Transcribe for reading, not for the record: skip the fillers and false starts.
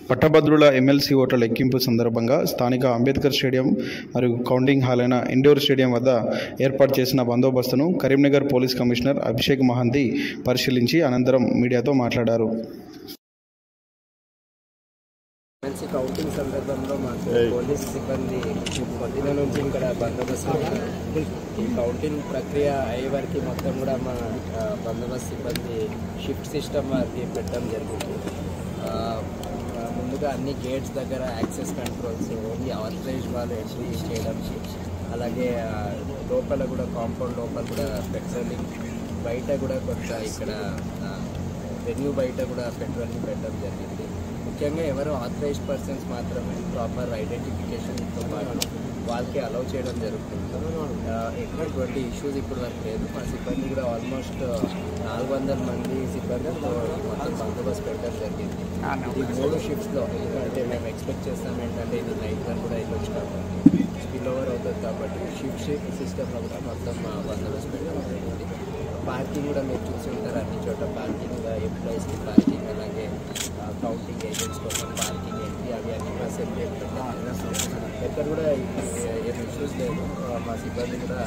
పట్టభద్రుల ఎమ్మెల్సీ ఓట్ల లెక్కింపు సందర్భంగా స్థానిక అంబేద్కర్ స్టేడియం మరియు కౌంటింగ్ హాల్ అయిన ఇండోర్ స్టేడియం వద్ద ఏర్పాటు చేసిన బందోబస్తును కరీంనగర్ పోలీస్ కమిషనర్ అభిషేక్ మహంతి పరిశీలించి అనంతరం మీడియాతో మాట్లాడారు. ఎమ్మెల్సీ కౌంటింగ్ సందర్భంలో మాకు పోలీస్ సిబ్బంది పొద్దున నుంచి ఇక్కడ బందోబస్తు ఈ కౌంటింగ్ ప్రక్రియ అయ్యే వరకు మొత్తం కూడా మా బందోబస్తు సిబ్బంది షిఫ్ట్ సిస్టమ్ వారికి పెట్టడం జరిగింది. ముందుగా అన్ని గేట్స్ దగ్గర యాక్సెస్ కంట్రోల్స్ ఓన్లీ ఆథరైజ్ వాళ్ళు ఎంట్రీ చేయడం, అలాగే లోపల కూడా కాంపౌండ్ లోపల కూడా పెట్రోలింగ్, బయట కూడా కొంత ఇక్కడ వెన్యూ బయట కూడా పెట్రోలింగ్ పెట్టడం జరిగింది. ముఖ్యంగా ఎవరు ఆథరైజ్డ్ పర్సన్స్ మాత్రమే ప్రాపర్ ఐడెంటిఫికేషన్తో పాటు వాళ్ళకి అలౌ చేయడం జరుగుతుంది. ఎటువంటి ఇష్యూస్ ఇప్పుడు వరకు లేదు. మా సిబ్బంది కూడా ఆల్మోస్ట్ 400 మంది సిబ్బంది మొత్తం బందోబస్తు పెట్టడం జరిగింది. ఇది 3 షిఫ్ట్స్లో, ఎందుకంటే మేము ఎక్స్పెక్ట్ చేస్తాం ఏంటంటే ఇది నైట్ వన్ కూడా వెళ్ళొచ్చు కాబట్టి స్పిల్ ఓవర్ అవుతుంది కాబట్టి షిఫ్ట్ సిస్టంలో కూడా మొత్తం బందోబస్తు పెట్టడం జరిగింది. పార్కింగ్ కూడా మీరు చూసి ఉంటారు, అన్ని చోట పార్కింగ్, ఎంప్లాయీస్కి పార్కింగ్, అలాగే కౌంటింగ్ ఏజెంట్స్ కోసం పార్కింగ్, ఎంట్రీ అవి అన్ని ఫెసిలిటీ ఎక్కడ కూడా ఏం ఇష్యూస్ లేదు. మా సిబ్బంది కూడా